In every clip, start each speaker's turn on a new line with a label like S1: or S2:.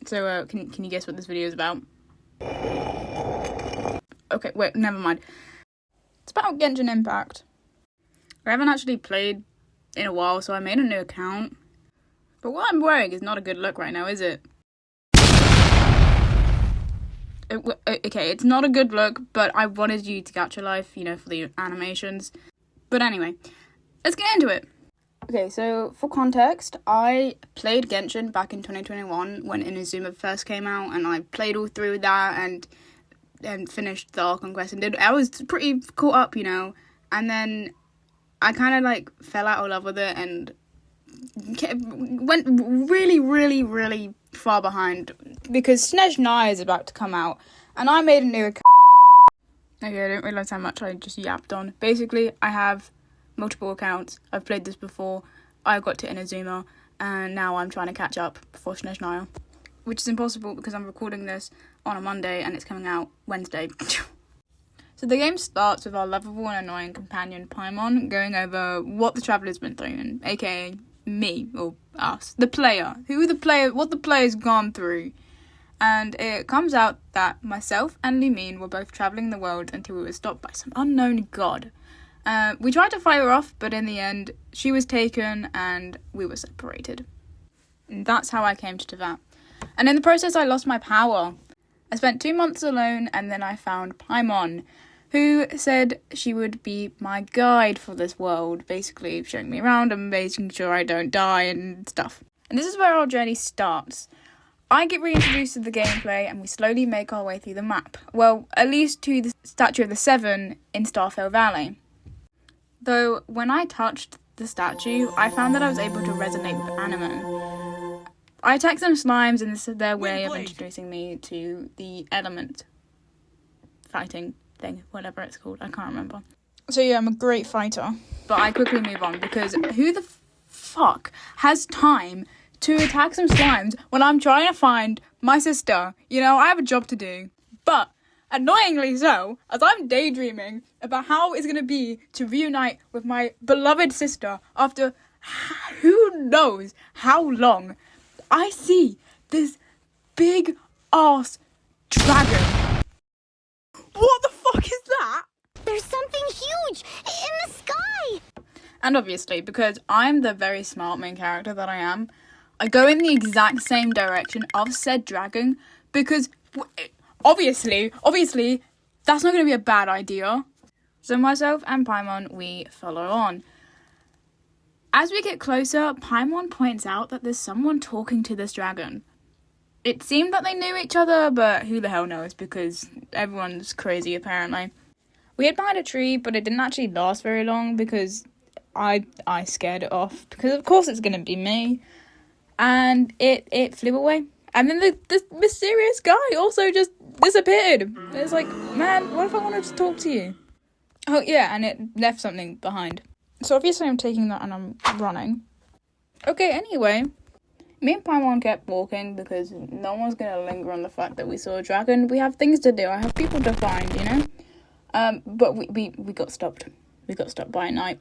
S1: So, can you guess what this video is about? Okay, wait, never mind. It's about Genshin Impact. I haven't actually played in a while, so I made a new account. But what I'm wearing is not a good look right now, is it? Okay, it's not a good look, but I wanted you to catch your life, you know, for the animations. But anyway, let's get into it. Okay, so for context, I played Genshin back in 2021 when Inazuma first came out, and I played all through that and finished the Archon Quest and I was pretty caught up, you know, and then I kind of like fell out of love with it and went really, really, really far behind because Snezhnaya is about to come out, and I made a new account. Okay, I didn't realise how much I just yapped on. Basically, I have multiple accounts. I've played this before. I got to Inazuma, and now I'm trying to catch up before Snezhnaya, which is impossible because I'm recording this on a Monday and it's coming out Wednesday. So the game starts with our lovable and annoying companion Paimon going over what the traveller's been through, aka me, or us, the player, what the player's gone through. And it comes out that myself and Lumine were both travelling the world until we were stopped by some unknown god. We tried to fight her off, but in the end, she was taken and we were separated. And that's how I came to Teyvat. And in the process, I lost my power. I spent 2 months alone, and then I found Paimon, who said she would be my guide for this world, basically showing me around and making sure I don't die and stuff. And this is where our journey starts. I get reintroduced to the gameplay, and we slowly make our way through the map. Well, at least to the Statue of the Seven in Starfell Valley. Though, when I touched the statue, I found that I was able to resonate with Anima. I attacked some slimes, and this is their way of introducing me to the element fighting thing, whatever it's called, I can't remember. So yeah, I'm a great fighter. But I quickly move on, because who the fuck has time to attack some slimes when I'm trying to find my sister? You know, I have a job to do. But annoyingly so, as I'm daydreaming about how it's going to be to reunite with my beloved sister after who knows how long, I see this big ass dragon. What the fuck is that?
S2: There's something huge in the sky!
S1: And obviously, because I'm the very smart main character that I am, I go in the exact same direction of said dragon because obviously, that's not going to be a bad idea. So myself and Paimon, we follow on. As we get closer, Paimon points out that there's someone talking to this dragon. It seemed that they knew each other, but who the hell knows, because everyone's crazy apparently. We hid behind a tree, but it didn't actually last very long because I scared it off, because of course it's going to be me. And it flew away. And then the mysterious guy also just disappeared. It's like, man, what if I wanted to talk to you? Oh, yeah, and it left something behind. So obviously I'm taking that and I'm running. Okay, anyway, me and Paimon kept walking because no one's going to linger on the fact that we saw a dragon. We have things to do. I have people to find, you know? But we got stopped. We got stopped by a knight.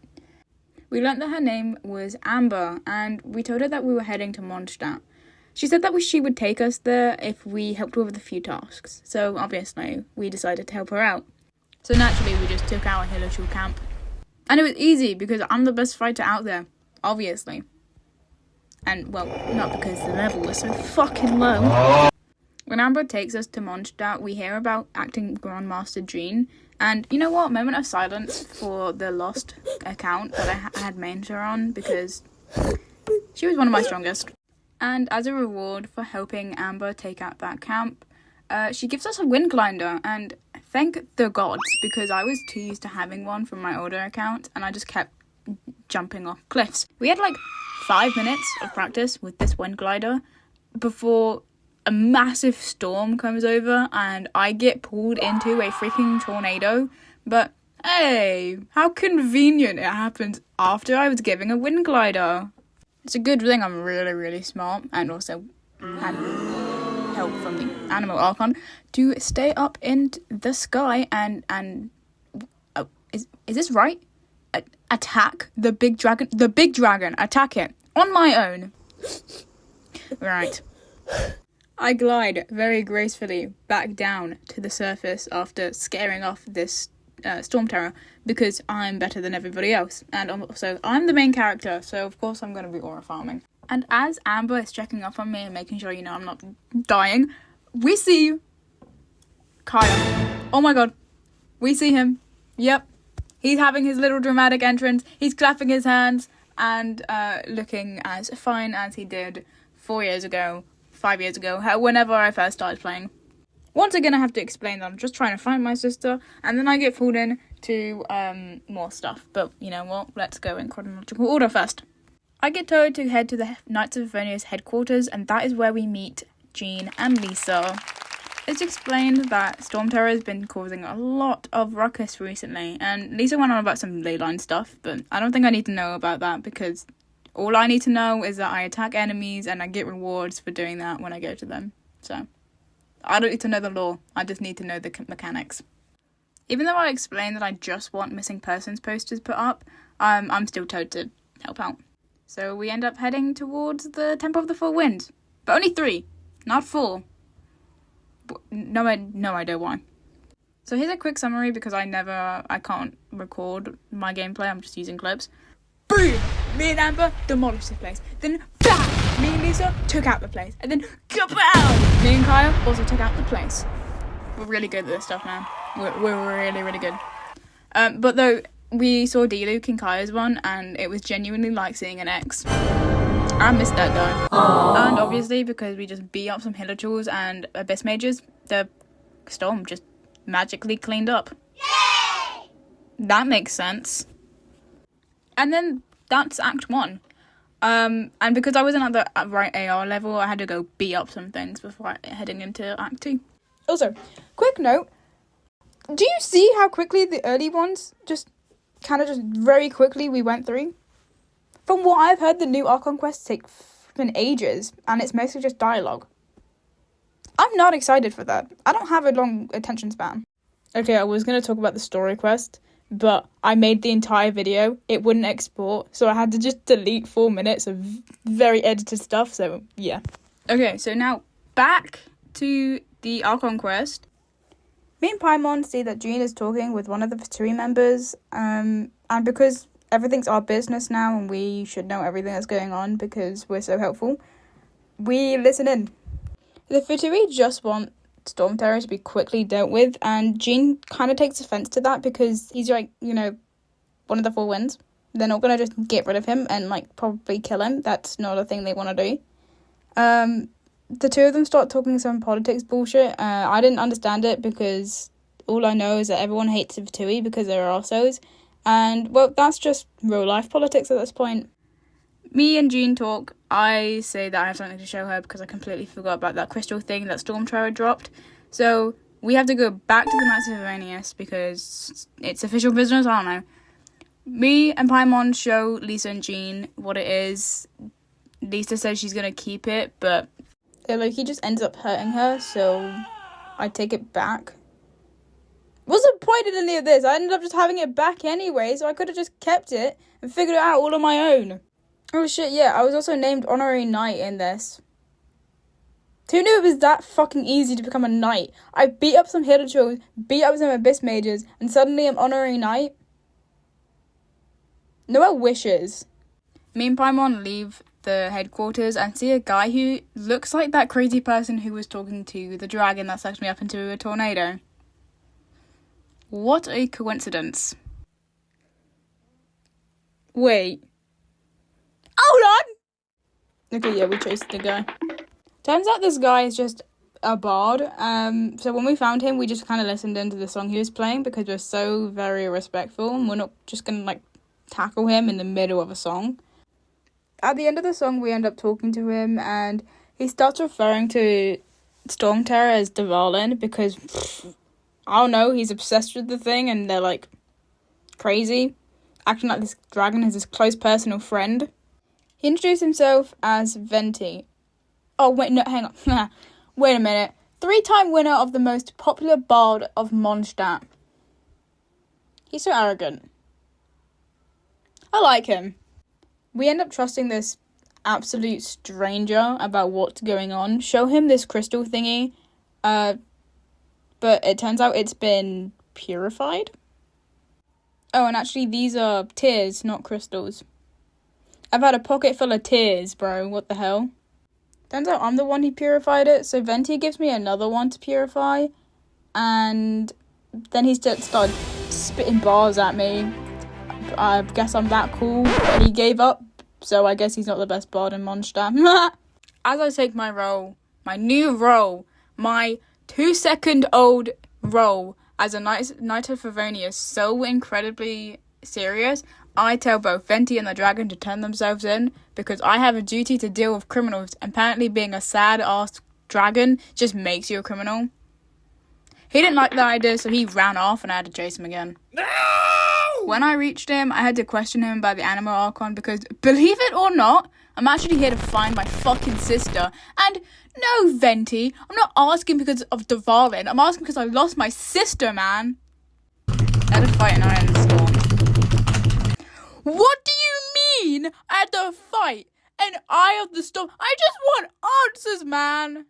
S1: We learnt that her name was Amber, and we told her that we were heading to Mondstadt. She said that she would take us there if we helped her with a few tasks, so obviously we decided to help her out. So naturally we just took our Hillitral camp. And it was easy because I'm the best fighter out there, obviously. And, well, not because the level was so fucking low. When Amber takes us to Mondstadt, we hear about acting Grandmaster Jean. And you know what? Moment of silence for the lost account that I had mained her on, because she was one of my strongest. And as a reward for helping Amber take out that camp, she gives us a wind glider, and thank the gods, because I was too used to having one from my older account, and I just kept jumping off cliffs. We had like 5 minutes of practice with this wind glider before a massive storm comes over and I get pulled into a freaking tornado. But hey, how convenient it happens after I was giving a wind glider. It's a good thing I'm really, really smart, and also had help from the Animal Archon to stay up in the sky and is this right? Attack the big dragon. The big dragon. Attack it on my own. Right. I glide very gracefully back down to the surface after scaring off this Storm Terror because I'm better than everybody else. And also, I'm the main character, so of course I'm going to be aura farming. And as Amber is checking up on me and making sure, I'm not dying, we see Kyle. Oh my god. We see him. Yep. He's having his little dramatic entrance. He's clapping his hands and looking as fine as he did 4 years ago, 5 years ago, whenever I first started playing. Once again, I have to explain that I'm just trying to find my sister, and then I get pulled in to more stuff. But you know what? Let's go in chronological order first. I get told to head to the Knights of Avonia's headquarters, and that is where we meet Jean and Lisa. It's explained that Storm Terror has been causing a lot of ruckus recently, and Lisa went on about some leyline stuff, but I don't think I need to know about that because all I need to know is that I attack enemies and I get rewards for doing that when I go to them. So, I don't need to know the lore, I just need to know the mechanics. Even though I explained that I just want missing persons posters put up, I'm still told to help out. So we end up heading towards the Temple of the Four Winds, but only 3, not 4. No idea why. So here's a quick summary because I can't record my gameplay, I'm just using clips. Boom! Me and Amber demolished the place. Then, bam! Me and Lisa took out the place. And then, kapow! Me and Kyle also took out the place. We're really good at this stuff, man. We're really, really good. But though, we saw D-Luke in Kaya's one, and it was genuinely like seeing an ex. I missed that though. Aww. And obviously, because we just beat up some Hillitools and Abyss Mages, the storm just magically cleaned up. Yay! That makes sense. And then that's Act 1. And because I wasn't at the right AR level, I had to go beat up some things before heading into Act 2. Also, quick note. Do you see how quickly the early ones just very quickly we went through? From what I've heard, the new Archon Quest take flipping ages, and it's mostly just dialogue. I'm not excited for that. I don't have a long attention span. Okay, I was going to talk about the story quest, but I made the entire video. It wouldn't export, so I had to just delete 4 minutes of very edited stuff, so yeah. Okay, so now back to the Archon Quest. Me and Paimon see that Jean is talking with one of the Fatui members, and because everything's our business now and we should know everything that's going on because we're so helpful, we listen in. The Fatui just want Storm Terror to be quickly dealt with, and Jean kind of takes offense to that because he's like, one of the Four Winds. They're not going to just get rid of him and probably kill him. That's not a thing they want to do. The two of them start talking some politics bullshit. I didn't understand it because all I know is that everyone hates the Fatui because they're arseholes. And, well, that's just real-life politics at this point. Me and Jean talk. I say that I have something to show her because I completely forgot about that crystal thing that Storm Terror dropped. So, we have to go back to the Knights of Avonius because it's official business, I don't know. Me and Paimon show Lisa and Jean what it is. Lisa says she's going to keep it, but he just ends up hurting her, so I take it back. What's the point in any of this? I ended up just having it back anyway, so I could have just kept it and figured it out all on my own. Oh shit, yeah, I was also named Honorary Knight in this. Who knew it was that fucking easy to become a knight? I beat up some Hillitools, beat up some Abyss Mages, and suddenly I'm Honorary Knight? No wishes. Me and Paimon leave the headquarters and see a guy who looks like that crazy person who was talking to the dragon that sucked me up into a tornado. What a coincidence. Wait. Hold on! Okay, yeah, we chased the guy. Turns out this guy is just a bard. So when we found him, we just kind of listened into the song he was playing because we're so very respectful and we're not just going to, tackle him in the middle of a song. At the end of the song, we end up talking to him and he starts referring to Storm Terror as Dvalin because I don't know, he's obsessed with the thing and they're crazy, acting like this dragon is his close personal friend. He introduced himself as Venti. Oh, wait, no, hang on. Wait a minute. 3-time winner of the most popular bard of Mondstadt. He's so arrogant. I like him. We end up trusting this absolute stranger about what's going on, show him this crystal thingy, but it turns out it's been purified. Oh, and actually these are tears, not crystals. I've had a pocket full of tears, bro. What the hell? Turns out I'm the one who purified it, so Venti gives me another one to purify, and then he started spitting bars at me. I guess I'm that cool, but he gave up, so I guess he's not the best bard in Mondstadt. As I take my role, my new role, my 2-second-old role as a Knight of Favonius so incredibly serious, I tell both Venti and the dragon to turn themselves in, because I have a duty to deal with criminals. Apparently being a sad-ass dragon just makes you a criminal. He didn't like that idea, so he ran off and I had to chase him again. No! When I reached him, I had to question him about the Animal Archon, because, believe it or not, I'm actually here to find my fucking sister. And no, Venti, I'm not asking because of Dvalin. I'm asking because I lost my sister, man. I had to fight an Iron Storm. What do you mean I had to fight an Eye of the Storm? I just want answers, man.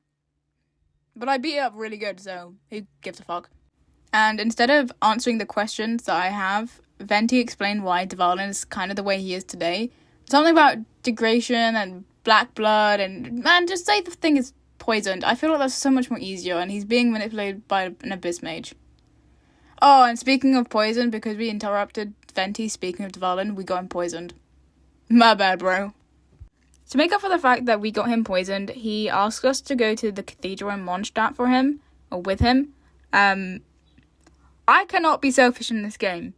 S1: But I beat it up really good, so who gives a fuck? And instead of answering the questions that I have, Venti explained why Dvalin is kind of the way he is today. Something about degradation and black blood, and man, just say the thing is poisoned. I feel like that's so much more easier, and he's being manipulated by an Abyss Mage. Oh, and speaking of poison, because we interrupted Venti speaking of Dvalin, we got him poisoned. My bad, bro. To make up for the fact that we got him poisoned, he asked us to go to the cathedral in Mondstadt for him, or with him. I cannot be selfish in this game.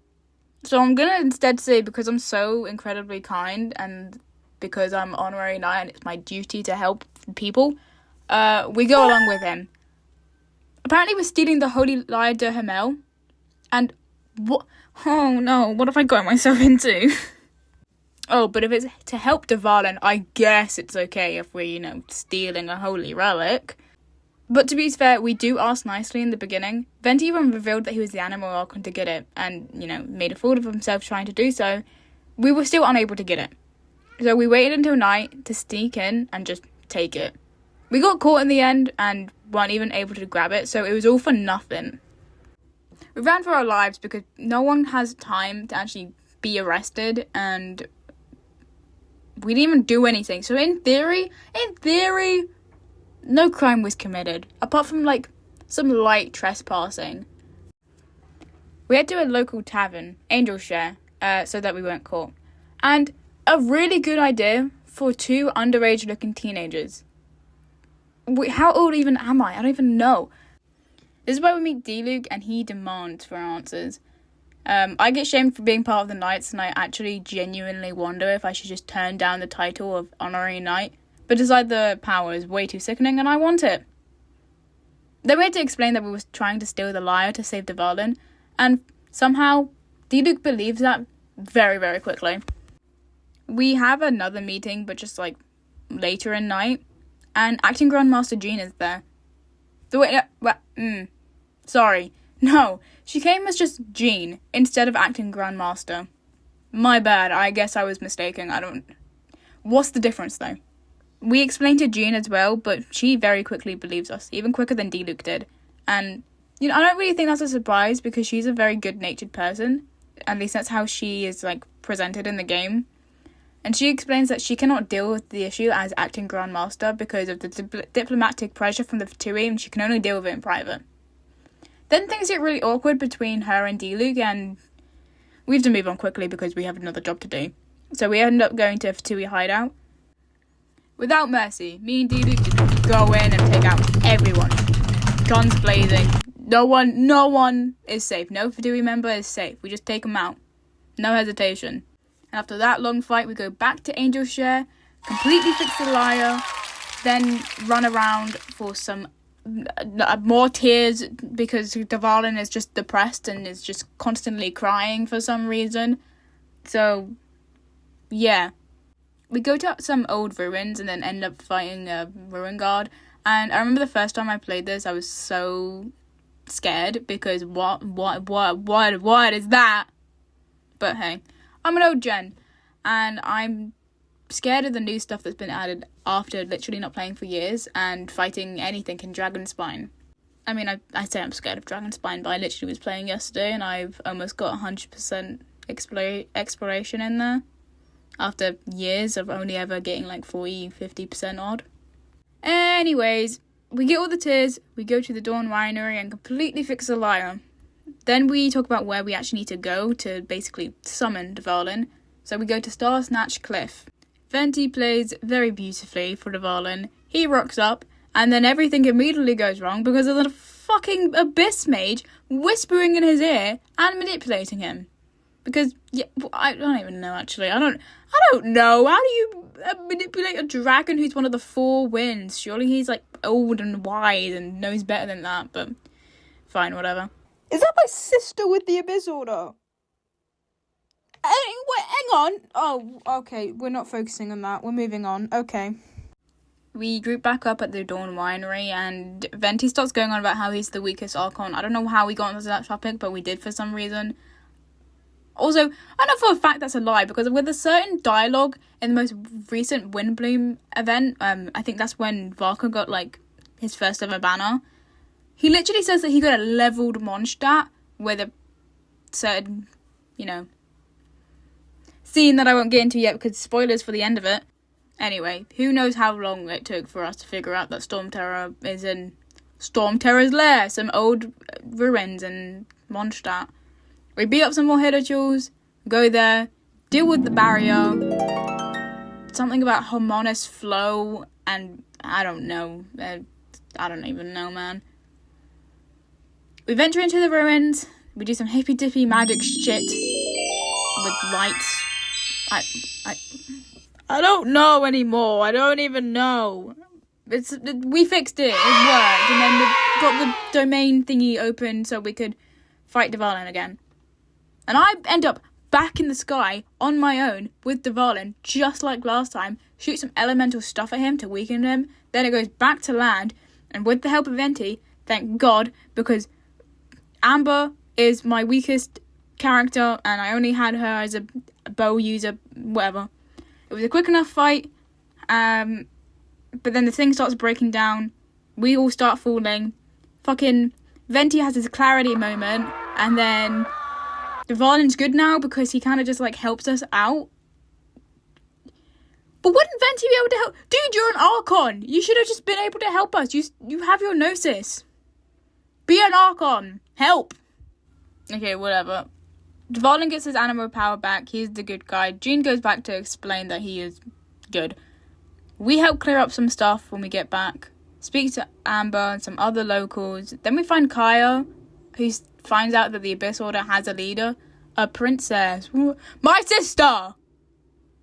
S1: So I'm gonna instead say, because I'm so incredibly kind, and because I'm honorary knight and it's my duty to help people, we go along with him. Apparently we're stealing the Holy Lyre de Hamel, and what? Oh no, what have I got myself into? Oh, but if it's to help Dvalin, I guess it's okay if we're, stealing a holy relic. But to be fair, we do ask nicely in the beginning. Venti even revealed that he was the Animal Archon to get it, and, made a fool of himself trying to do so. We were still unable to get it. So we waited until night to sneak in and just take it. We got caught in the end and weren't even able to grab it, so it was all for nothing. We ran for our lives because no one has time to actually be arrested, and we didn't even do anything. So in theory, no crime was committed, apart from, some light trespassing. We had to a local tavern, Angel Share, so that we weren't caught. And a really good idea for 2 underage-looking teenagers. How old even am I? I don't even know. This is where we meet D-Luke, and he demands for answers. I get shamed for being part of the Knights, and I actually genuinely wonder if I should just turn down the title of Honorary Knight, but decide the power is way too sickening and I want it. They were to explain that we were trying to steal the lyre to save Dvalin, and somehow D-Luke believes that very, very quickly. We have another meeting, but just later in night, and Acting Grandmaster Jean is there. Sorry. No, she came as just Jean instead of Acting Grandmaster. My bad, I guess I was mistaken. What's the difference though? We explained to Jean as well, but she very quickly believes us, even quicker than D-Luke did. And, I don't really think that's a surprise because she's a very good-natured person. At least that's how she is, presented in the game. And she explains that she cannot deal with the issue as Acting Grandmaster because of the diplomatic pressure from the Fatui, and she can only deal with it in private. Then things get really awkward between her and D-Luke, and we have to move on quickly because we have another job to do. So we end up going to a Fatui hideout. Without mercy, me and D-Luke just go in and take out everyone. Guns blazing. No one is safe. No Fatui member is safe. We just take them out. No hesitation. And after that long fight, we go back to Angel Share, completely fix the lyre, then run around for some more tears because Dvalin is just depressed and is just constantly crying for some reason. So, yeah. We go to some old ruins and then end up fighting a ruin guard. And I remember the first time I played this, I was so scared because what is that? But hey, I'm an old gen, and I'm scared of the new stuff that's been added after literally not playing for years and fighting anything in Dragonspine. I mean, I say I'm scared of Dragonspine, but I literally was playing yesterday and I've almost got 100% exploration in there after years of only ever getting like 40-50% odd. Anyways, we get all the tears, we go to the Dawn Winery and completely fix the lyre. Then we talk about where we actually need to go to basically summon Dvalin. So we go to Star Snatch Cliff. Venti plays very beautifully for Dvalin. He rocks up, and then everything immediately goes wrong because of the fucking Abyss Mage whispering in his ear and manipulating him. Because, yeah, I don't even know, actually. I don't know. How do you manipulate a dragon who's one of the 4 winds? Surely he's, like, old and wise and knows better than that, but fine, whatever.
S3: Is that my sister with the Abyss Order? Wait, hang on. Oh, okay. We're not focusing on that. We're moving on. Okay.
S1: We group back up at the Dawn Winery, and Venti starts going on about how he's the weakest Archon. I don't know how we got onto that topic, but we did for some reason. Also, I know for a fact that's a lie, because with a certain dialogue in the most recent Windbloom event, I think that's when Varka got, like, his first ever banner. He literally says that he got a leveled Mondstadt with a certain, scene that I won't get into yet because spoilers for the end of it. Anyway, who knows how long it took for us to figure out that Storm Terror is in Storm Terror's lair, some old ruins in Mondstadt. We beat up some more Hidochals, go there, deal with the barrier, something about harmonious flow, and I don't know. I don't even know, man. We venture into the ruins, we do some hippy-dippy magic shit with lights. I don't know anymore. I don't even know. We fixed it. It worked. And then we got the domain thingy open so we could fight Dvalin again. And I end up back in the sky on my own with Dvalin, just like last time. Shoot some elemental stuff at him to weaken him. Then it goes back to land. And with the help of Venti, thank God, because Amber is my weakest character and I only had her as a bow user, whatever. It was a quick enough fight, but then the thing starts breaking down. We all start falling. Fucking Venti has his clarity moment, and then Dvalin's good now because he kind of just, like, helps us out. But wouldn't Venti be able to help? Dude, you're an Archon! You should have just been able to help us. You have your Gnosis. Be an Archon. Help! Okay, whatever. Dvalin gets his animal power back. He's the good guy. Jean goes back to explain that he is good. We help clear up some stuff when we get back. Speak to Amber and some other locals. Then we find Kaya, who finds out that the Abyss Order has a leader. A princess. My sister!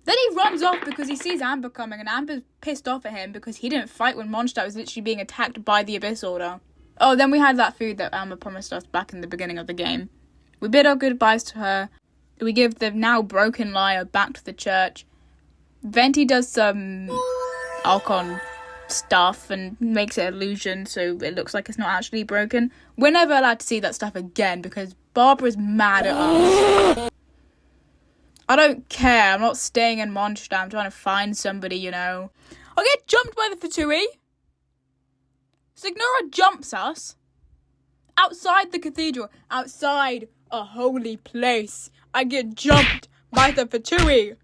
S1: Then he runs off because he sees Amber coming, and Amber's pissed off at him because he didn't fight when Mondstadt was literally being attacked by the Abyss Order. Oh, then we had that food that Amber promised us back in the beginning of the game. We bid our goodbyes to her. We give the now broken lyre back to the church. Venti does some Archon stuff and makes it illusion so it looks like it's not actually broken. We're never allowed to see that stuff again because Barbara's mad at us. I don't care. I'm not staying in Mondstadt. I'm trying to find somebody, I'll get jumped by the Fatui. Signora jumps us. Outside the cathedral. Outside a holy place. I get jumped by the Fatui.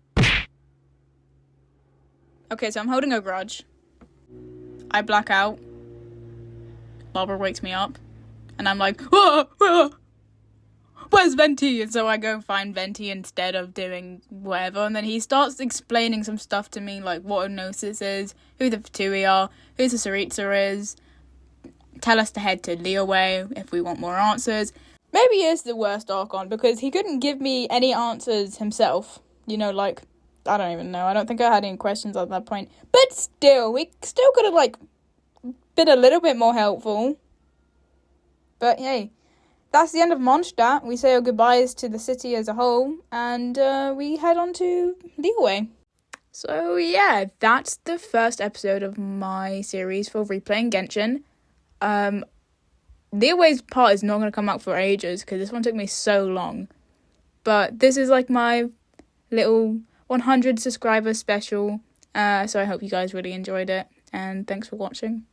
S1: Okay, so I'm holding a grudge. I black out. Barbara wakes me up. And I'm like, where's Venti? And so I go and find Venti instead of doing whatever. And then he starts explaining some stuff to me, like what a Gnosis is, who the Fatui are, who the Saritsa is. Tell us to head to Leeway if we want more answers. Maybe he is the worst Archon because he couldn't give me any answers himself. I don't even know. I don't think I had any questions at that point. But still, we still could have, been a little bit more helpful. But hey, that's the end of Mondstadt. We say our goodbyes to the city as a whole, and we head on to Leeway. So yeah, that's the first episode of my series for replaying Genshin. Leeway's part is not going to come out for ages because this one took me so long. But this is my little 100 subscriber special. So I hope you guys really enjoyed it, and thanks for watching.